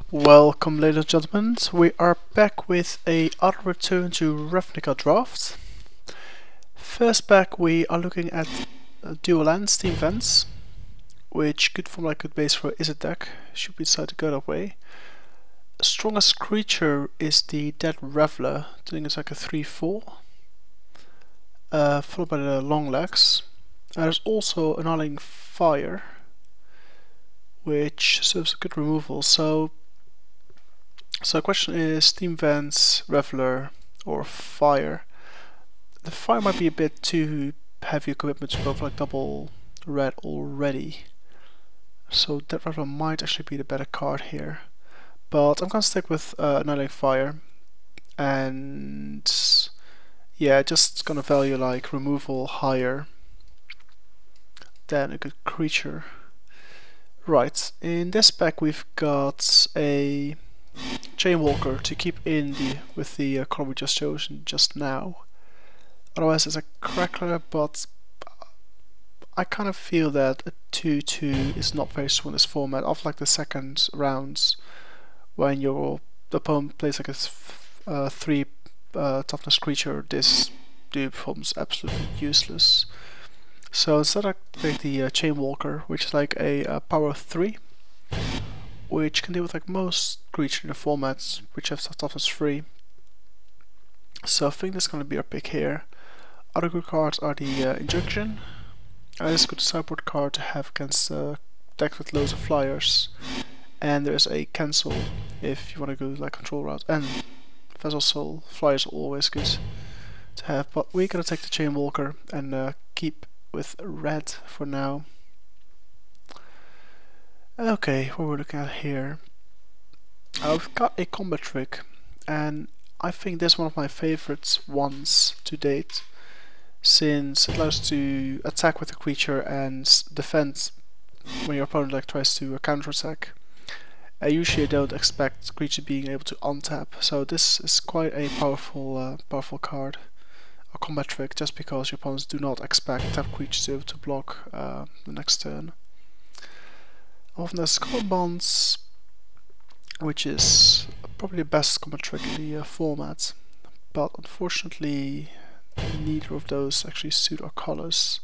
Welcome, ladies and gentlemen. We are back with another return to RTR Draft. First back, we are looking at dual land steam vents, which could form like a good base for Izzit deck, should we decide to go that way. Strongest creature is the Dead Reveler, doing it's like a 3/4, followed by the long legs. There's also Annihilating Fire, which serves a good removal. So the question is steam vents, Reveler, or fire. The fire might be a bit too heavy a commitment to go for like double red already. So that Reveler might actually be the better card here. But I'm gonna stick with Annihilating Fire. And yeah, just gonna value like removal higher than a good creature. Right, in this pack we've got a Chainwalker to keep in with the color we just chosen just now. Otherwise it's a Crackler, but I kind of feel that a 2/2 is not very strong in this format. After like the second rounds, when your opponent plays like a 3 toughness creature, this dude becomes absolutely useless. So instead I take the Chainwalker, which is like a power 3, which can deal with like most creatures in the formats which have toughness 3. So I think that's going to be our pick here. Other good cards are the Injunction. This is a good sideboard card to have against decks with loads of flyers. And there's a Cancel if you want to go like control route. And Vessel Soul flyers are always good to have. But we're going to take the Chainwalker and keep with red for now. Okay, what we're looking at here. I've got a combat trick, and I think this is one of my favorite ones to date, since it allows to attack with a creature and defend when your opponent like tries to counterattack. Usually I don't expect creature being able to untap, so this is quite a powerful card, a combat trick, just because your opponents do not expect tap creatures to block the next turn. Often there's Common Bonds, which is probably the best combat trick in the format, but unfortunately neither of those actually suit our colors.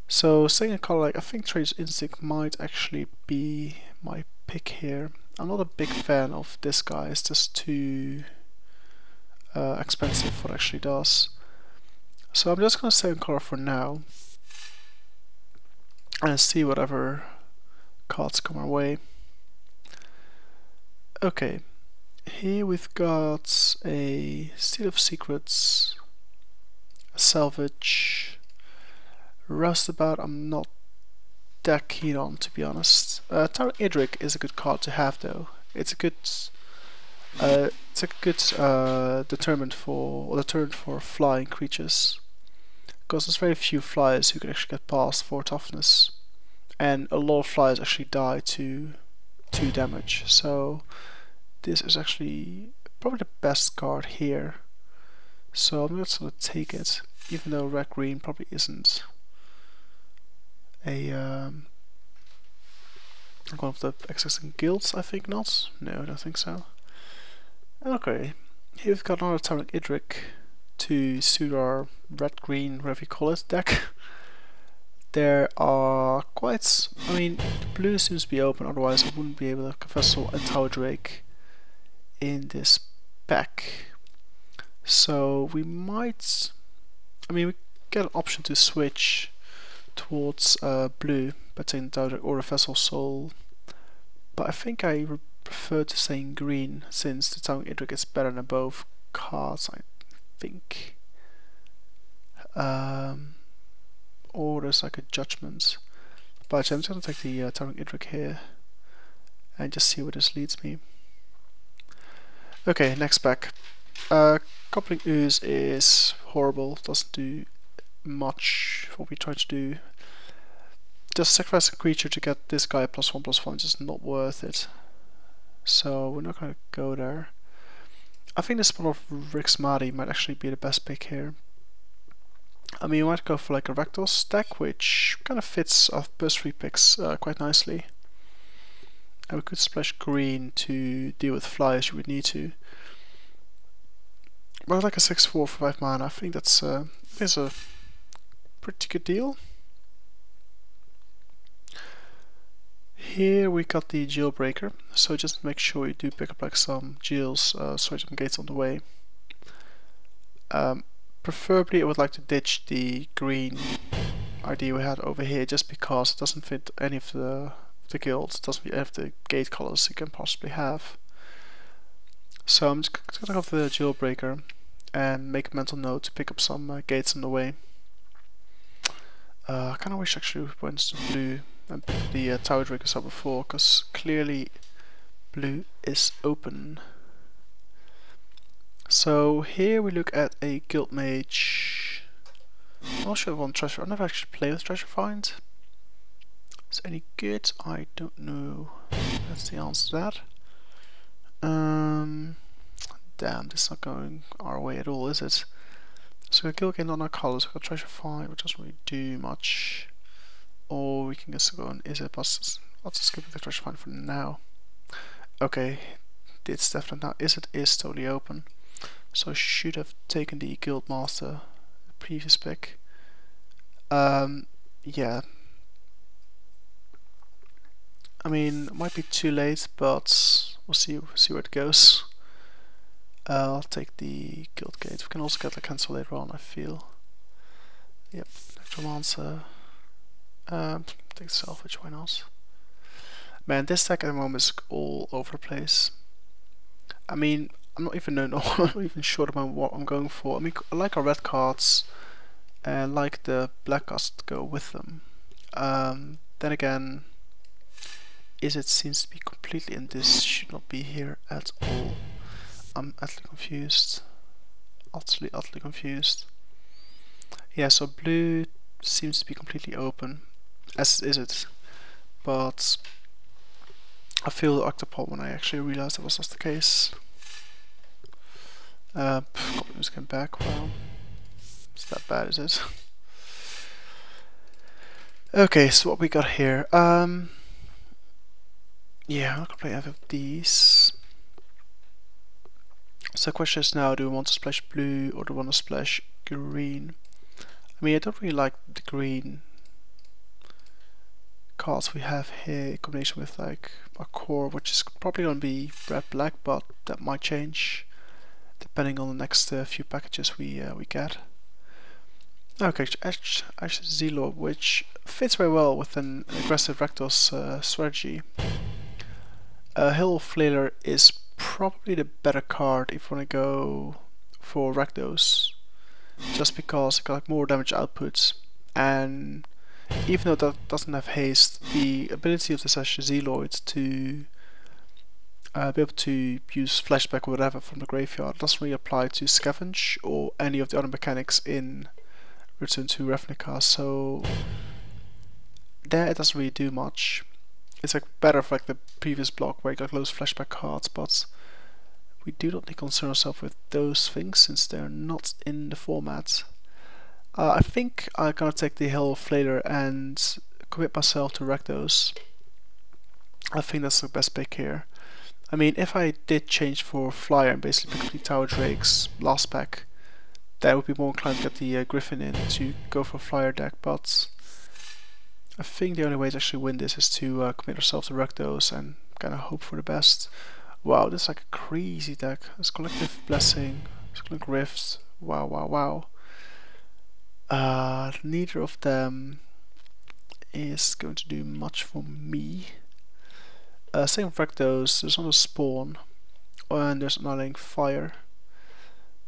So staying in color, like I think Trader's Instinct might actually be my pick here. I'm not a big fan of this guy, it's just too expensive for what it actually does. So I'm just gonna stay in color for now and see whatever cards come our way. Okay, here we've got a Seal of Secrets, a Salvage, Roustabout I'm not that keen on, to be honest. Tyrant Idric is a good card to have though. It's a good deterrent for flying creatures, because there's very few flyers who can actually get past 4 toughness. And a lot of flyers actually die to 2 damage, so this is actually probably the best card here. So I'm just gonna take it, even though red green probably isn't a one of the existing guilds. I think not. No, I don't think so. Okay, here we've got another Tyrant Idric to suit our red green, whatever you call it, deck. There are quite, I mean, blue seems to be open, otherwise I wouldn't be able to Vessel and Tower Drake in this pack. So we might, I mean, we get an option to switch towards blue by taking Tower Drake or a Vessel Soul, but I think I prefer to stay in green, since the Tower Idric is better than both cards, I think. Or there's like a Judgment. But I'm just going to take the Tyrant Idric here and just see where this leads me. Okay, next pack. Coupling Ooze is horrible, doesn't do much for what we try to do. Just sacrifice a creature to get this guy +1/+1 is just not worth it. So we're not going to go there. I think the spell of Rixmadi might actually be the best pick here. I mean, you might go for like a Rakdos deck, which kind of fits our first 3 picks quite nicely. And we could splash green to deal with flyers if we need to. But like a 6/4 for 5 mana, I think that's is a pretty good deal. Here we got the Jailbreaker, so just make sure you do pick up like some jails, some gates on the way. Preferably I would like to ditch the green idea we had over here, just because it doesn't fit any of the guilds, it doesn't fit any of the gate colors you can possibly have. So I'm just gonna go for the Jailbreaker and make a mental note to pick up some gates on the way. I kinda wish actually we went to blue and picked the Tower Drakers up before, because clearly blue is open. So here we look at a Guild Mage. I'm not sure if I want Treasure. I've never actually played with Treasure Find. Is it any good? I don't know. That's the answer to that. Damn, this is not going our way at all, is it? So we got Guild Gain on our colors, we got Treasure Find, which doesn't really do much. Or we can just go on Izzit, but I'll just skip the Treasure Find for now. Okay, it's definitely now. Izzit is totally open. So I should have taken the Guild Master, the previous pick. Yeah. I mean, it might be too late, but we'll see where it goes. I'll take the Guild Gate. We can also get the cancel later on, I feel. Yep, Necromancer. Take Salvage, why not? Man, this deck at the moment is all over the place. I mean, I'm not even sure about what I'm going for. I mean, I like our red cards, and like the black cards to go with them. Then again, Izzit seems to be completely, and this should not be here at all. I'm utterly confused. Utterly confused. Yeah, so blue seems to be completely open, as is it. But I feel the Octopod when I actually realized that was not the case. Goblins came back. Well, it's that bad, is it? Okay, so what we got here? Yeah, I'm not gonna play either of these. So the question is now, do we want to splash blue or do we want to splash green? I mean, I don't really like the green cards we have here in combination with like a core, which is probably going to be red-black, but that might change depending on the next few packages we get. Okay, Ash Zelo, which fits very well with an aggressive Rakdos strategy. Hill Flailer is probably the better card if you want to go for Rakdos, just because it got like more damage outputs, and even though that doesn't have haste, the ability of this Ash Zealoid to be able to use flashback or whatever from the graveyard doesn't really apply to Scavenge or any of the other mechanics in Return to Ravnica, so there it doesn't really do much. It's like better for like the previous block where you got loads of flashback cards, but we do not need to concern ourselves with those things since they're not in the format. I think I'm gonna take the Hill Flailer and commit myself to Rakdos. I think that's the best pick here. I mean, if I did change for Flyer and basically pick up the Tower Drakes last pack, then I would be more inclined to get the Griffin in to go for a Flyer deck, but I think the only way to actually win this is to commit ourselves to Rakdos and kind of hope for the best. Wow, this is like a crazy deck. It's Collective Blessing, it's Collective Rift, wow. Neither of them is going to do much for me. Same with Rakdos, there's not a spawn, and there's Annihilating Fire.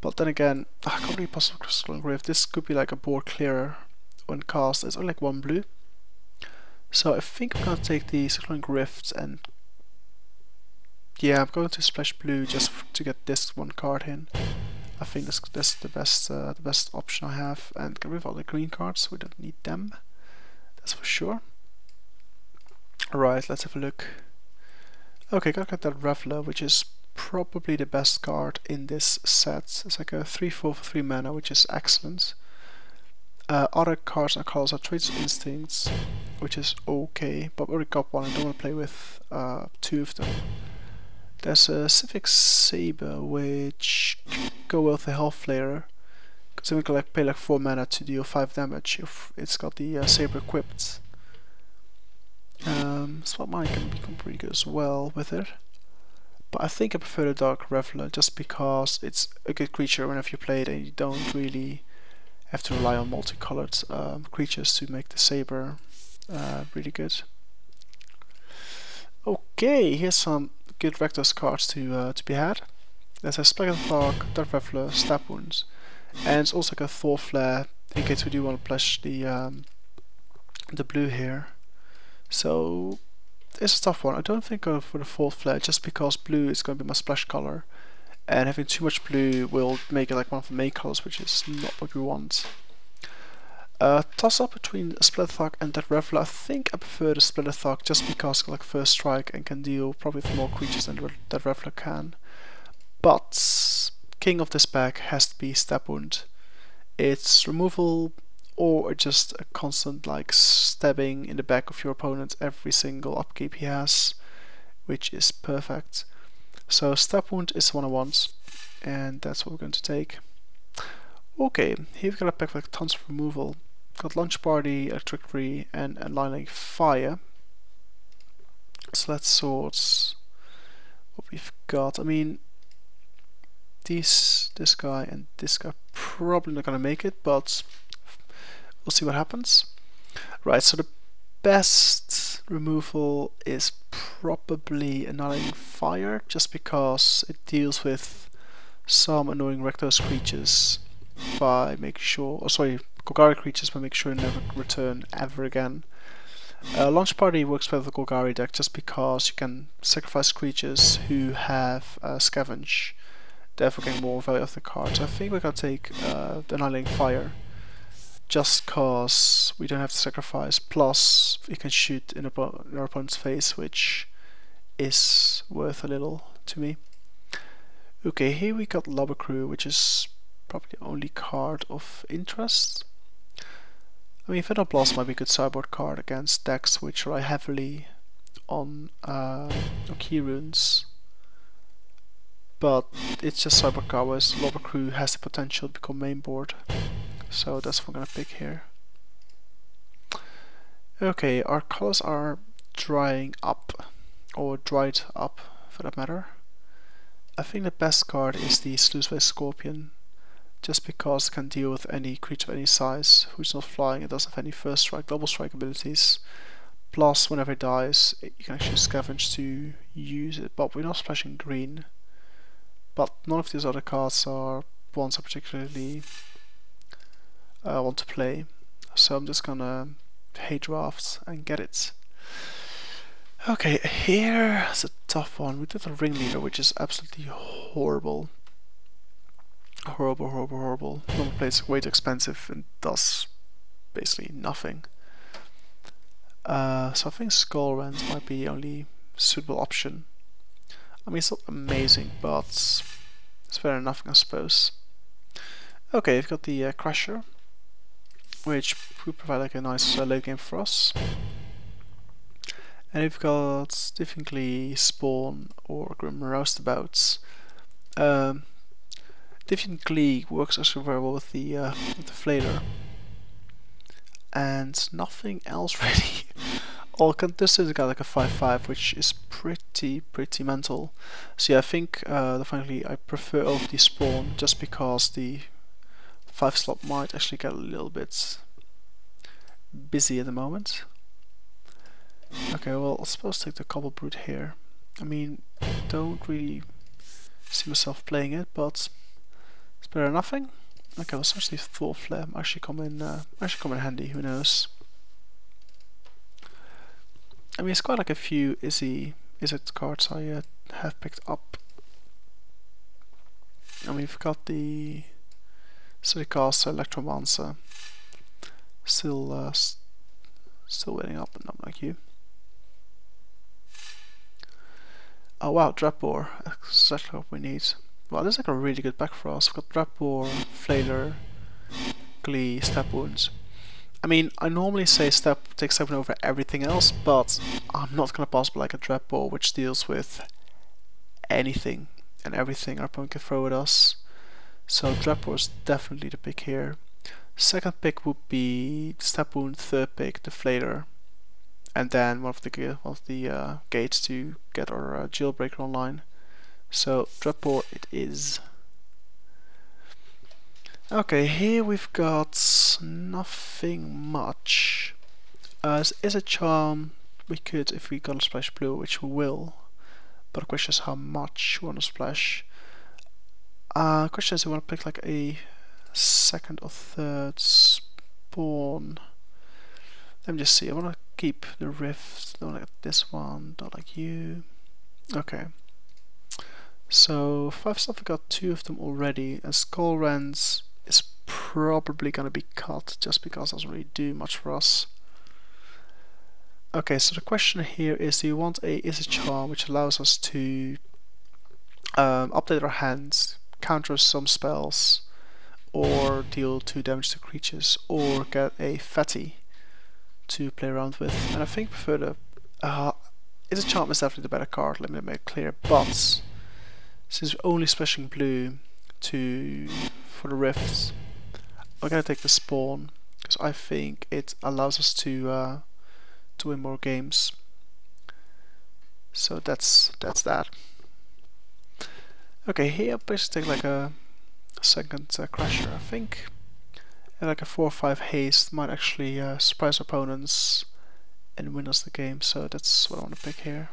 But then again, I can't really pass Crystal Rift. This could be like a board clearer when cast. It's only like one blue. So I think I'm gonna take the Cyclonic Rift and yeah, I'm going to splash blue just to get this one card in. I think that's the best option I have, and get rid of all the green cards. We don't need them. That's for sure. Alright, let's have a look. Okay, gotta get that Reveler, which is probably the best card in this set. It's like a 3/4 for 3 mana, which is excellent. Other cards and colors are Traits Instincts, which is okay, but we already got one. I don't want to play with two of them. There's a Civic Saber, which go well with the Health Flare, because then we can pay 4 mana to deal 5 damage if it's got the Saber equipped. Swap Mine can become pretty good as well with it. But I think I prefer the Dark Reveler just because it's a good creature whenever you play it and you don't really have to rely on multicolored creatures to make the Saber really good. Okay, here's some good Rakdos cards to be had. There's a Splaggenthog, Dark Reveler, Stab Wounds, and it's also like a Thor Flare in case we do want to splash the blue here. So it's a tough one. I don't think I'll go for the Thor Flare just because blue is going to be my splash color, and having too much blue will make it like one of the main colors, which is not what we want. Toss up between Splitterthog and that Reveler. I think I prefer the Splitterthog just because it's first strike and can deal probably with more creatures than that Reveler can. But king of this pack has to be Stab Wound. It's removal or just a constant stabbing in the back of your opponent every single upkeep he has, which is perfect. So Stab Wound is the one I want, and that's what we're going to take. Okay, here we've got a pack with tons of removal. Got Launch Party, Electric Tree, and Lining Fire. So let's sort what we've got. I mean, this guy and this guy probably not gonna make it, but we'll see what happens. Right, so the best removal is probably Annihilating Fire, just because it deals with some annoying Rakdos creatures by making sure, Golgari creatures by making sure they never return ever again. Launch Party works well with the Golgari deck just because you can sacrifice creatures who have Scavenge, therefore getting more value of the card. So I think we're gonna take the Annihilating Fire, just cause we don't have to sacrifice, plus we can shoot in our opponent's face, which is worth a little to me. Okay, here we got Lobber Crew, which is probably the only card of interest. I mean, Fatal Blast might be a good sideboard card against decks which rely heavily on key runes, but it's just sideboard card, whereas Lobber Crew has the potential to become main board. So that's what I'm gonna pick here. Okay, our colors are drying up, or dried up for that matter. I think the best card is the Sluiceway Scorpion, just because it can deal with any creature of any size who's not flying. It doesn't have any first strike, double strike abilities. Plus, whenever it dies, you can actually scavenge to use it, but we're not splashing green. But none of these other cards are ones I particularly want to play, so I'm just gonna hate drafts and get it. Okay, here's a tough one. We did a Ringleader, which is absolutely horrible. Horrible. Normal play is way too expensive and does basically nothing. So I think Skullrend might be the only suitable option. I mean, it's not amazing, but it's better than nothing, I suppose. Okay, we've got the Crusher, which will provide a nice late game for us. And we've got definitely Spawn or Grim Roustabouts. Deviant Glee works actually very well with the Flailor, and nothing else really. All contestants got a 5/5, which is pretty mental. So yeah, I think definitely I prefer over the Spawn, just because the 5 slot might actually get a little bit busy at the moment. Okay, well, I suppose take the Cobble Brute here. I mean, don't really see myself playing it, but it's better than nothing. Okay, well, essentially Thor Flare actually come in handy. Who knows? I mean, it's quite a few Izzit cards I have picked up. I mean, we've got the Citycaster, Electromancer, still waiting up, but not like you. Oh wow, Drapor, exactly what we need. Well, this is a really good back for us. We've got Drapor, Flailor, Glee, Stab Wounds. I mean, I normally say take step 1 over everything else, but I'm not gonna pass like a trap ball which deals with anything and everything our opponent can throw at us. So trap ball is definitely the pick here. Second pick would be step wound, third pick, deflator, and then one of the gates to get our jailbreaker online. So trap ball it is. Okay, here we've got nothing much. This is a charm. We could, if we got a splash blue, which we will. But the question is how much we want to splash. The question is, we want to pick like a second or third spawn. Let me just see. I want to keep the rift. Don't like this one. Don't like you. Okay. So 5 stuff. We got 2 of them already. And Skull Rends is probably gonna be cut just because it doesn't really do much for us. Okay, so the question here is, do you want a Izzit charm which allows us to update our hands, counter some spells, or deal 2 damage to creatures, or get a fatty to play around with? And I think I prefer the Izzit charm is definitely the better card, let me make it clear, but since we're only splashing blue for the rifts, I'm gonna take the spawn because I think it allows us to win more games. So that's that. Okay, here I'll basically take like a second crasher. I think like a 4 or 5 haste might actually surprise opponents and win us the game. So that's what I want to pick here.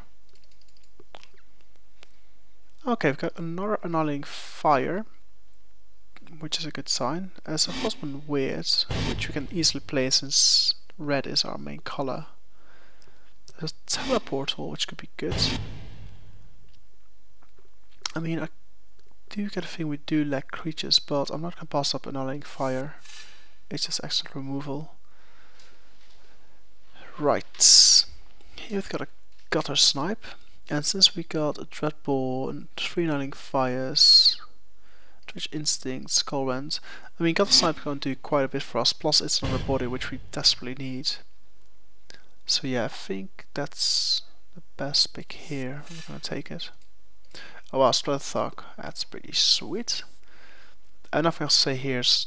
Okay, we've got another annihilating fire, which is a good sign. As a Frostman Weird, which we can easily play since red is our main color. There's a teleportal, which could be good. I mean, I do get a feeling we do lack creatures, but I'm not gonna pass up annihilating fire. It's just excellent removal. Right, here we've got a gutter snipe, and since we got a dreadball and 3 annihilating fires, Twitch Instinct, Skull Rend. I mean, Gutter Snipe is going to do quite a bit for us, plus it's another body which we desperately need. So yeah, I think that's the best pick here. I'm going to take it. Oh wow, Split Thug, that's pretty sweet. Nothing else to say here, is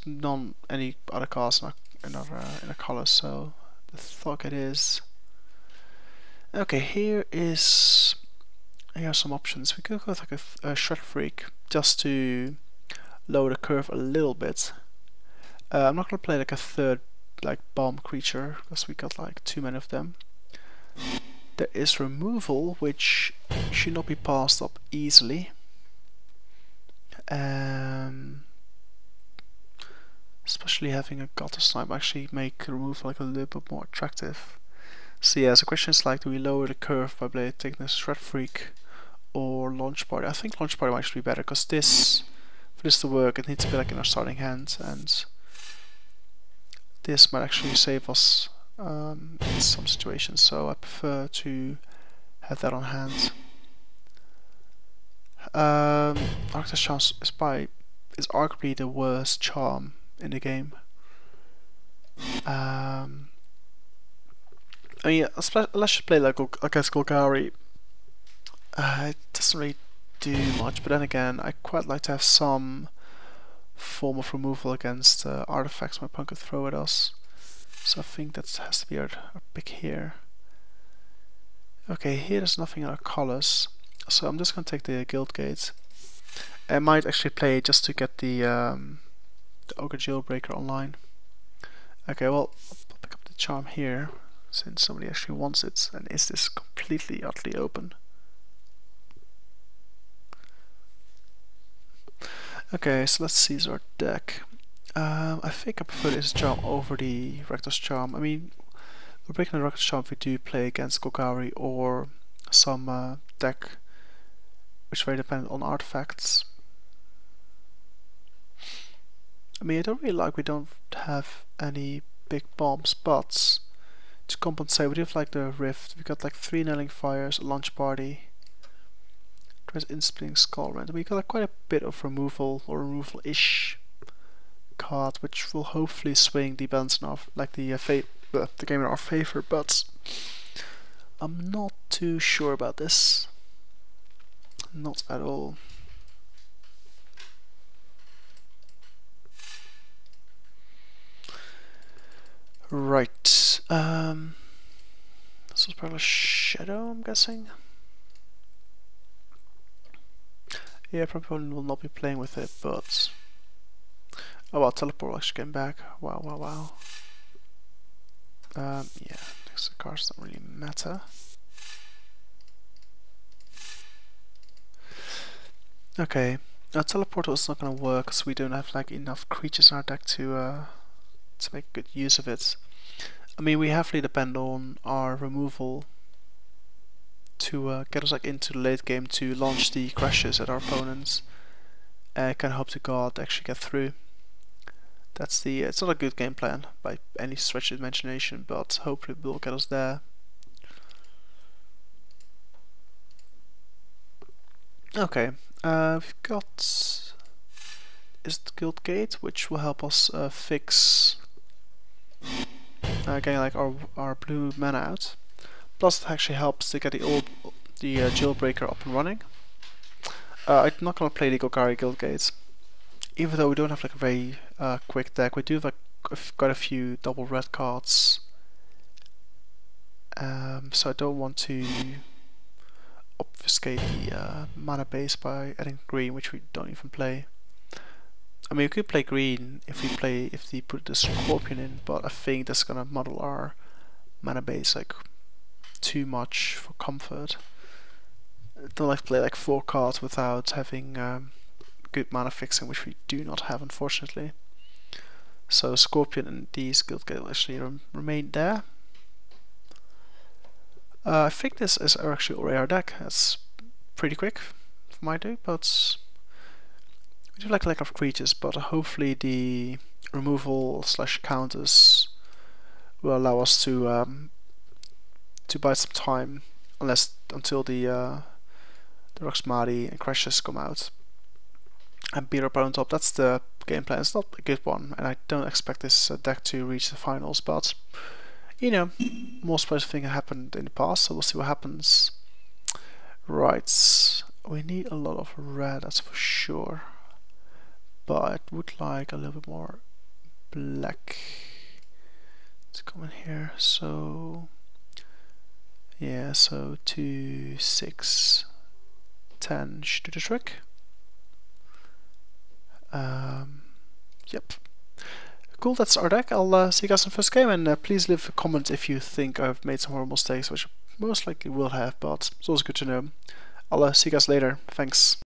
any other cards in a color, so the Thug it is. Okay, here are some options. We could go with like a Shred Freak, just to lower the curve a little bit. I'm not gonna play like a third like bomb creature because we got like too many of them. There is removal, which should not be passed up easily. Especially having a Gutter Snipe actually make removal like a little bit more attractive. So yeah, the question is like, do we lower the curve by taking this Shred Freak or Launch Party? I think Launch Party might actually be better because for this to work, it needs to be like in our starting hand, and this might actually save us in some situations. So I prefer to have that on hand. Rakdos charm is arguably the worst charm in the game. I mean, unless you play like against Golgari, it doesn't really do much. But then again, I quite like to have some form of removal against artifacts my opponent could throw at us. So I think that has to be our pick here. Okay, here there's nothing in our colors, so I'm just gonna take the Guild Gate. I might actually play it just to get the Ogre Jailbreaker online. Okay, well, I'll pick up the charm here since somebody actually wants it, and is this completely utterly open? Okay, so let's see our deck. I think I prefer this charm over the Rakdos charm. I mean, we're breaking the Rakdos charm if we do play against Golgari or some deck which is very dependent on artifacts. I mean, I don't really like we don't have any big bombs, but to compensate, we do have like the Rift. We got like 3 Nailing Fires, a Launch Party. There's Insplitting Skull Rend. We got like quite a bit of removal or removal-ish card, which will hopefully swing the balance in our, like the game in our favor. But I'm not too sure about this. Not at all. Right. This was probably Shadow, I'm guessing. Yeah, probably will not be playing with it, but oh well, teleport actually came back. Wow, wow, wow. Yeah, the cards don't really matter. Okay, teleporter is not gonna work because we don't have like enough creatures in our deck to make good use of it. I mean, we heavily depend on our removal to get us like into the late game to launch the crashes at our opponents. Can hope to God actually get through. That's the. It's not a good game plan by any stretch of the imagination, but hopefully it will get us there. Okay, we've got Izzit Guild Gate, which will help us fix getting like our blue mana out. Plus, it actually helps to get the Jailbreaker up and running. I'm not gonna play the Golgari Guild Gates, even though we don't have like a very quick deck. We do have like quite a few double red cards, so I don't want to obfuscate the mana base by adding green, which we don't even play. I mean, we could play green if we put the Scorpion in, but I think that's gonna muddle our mana base like too much for comfort. I don't like to play like 4 cards without having good mana fixing, which we do not have, unfortunately. So Scorpion and these Guild Gate will actually remain there. I think this is actually already our deck. That's pretty quick for my do, but we do like a lack of creatures, but hopefully the removal / counters will allow us to buy some time, until the Roxmadi and Crashes come out and beat our opponent up. That's the game plan. It's not a good one, and I don't expect this deck to reach the finals, but you know, more surprising thing happened in the past, so we'll see what happens. Right, we need a lot of red, that's for sure, but I would like a little bit more black to come in here. So yeah, so 2, 6, 10 should do the trick. Yep. Cool, that's our deck. I'll see you guys in the first game, and please leave a comment if you think I've made some horrible mistakes, which I most likely will have, but it's always good to know. I'll see you guys later. Thanks.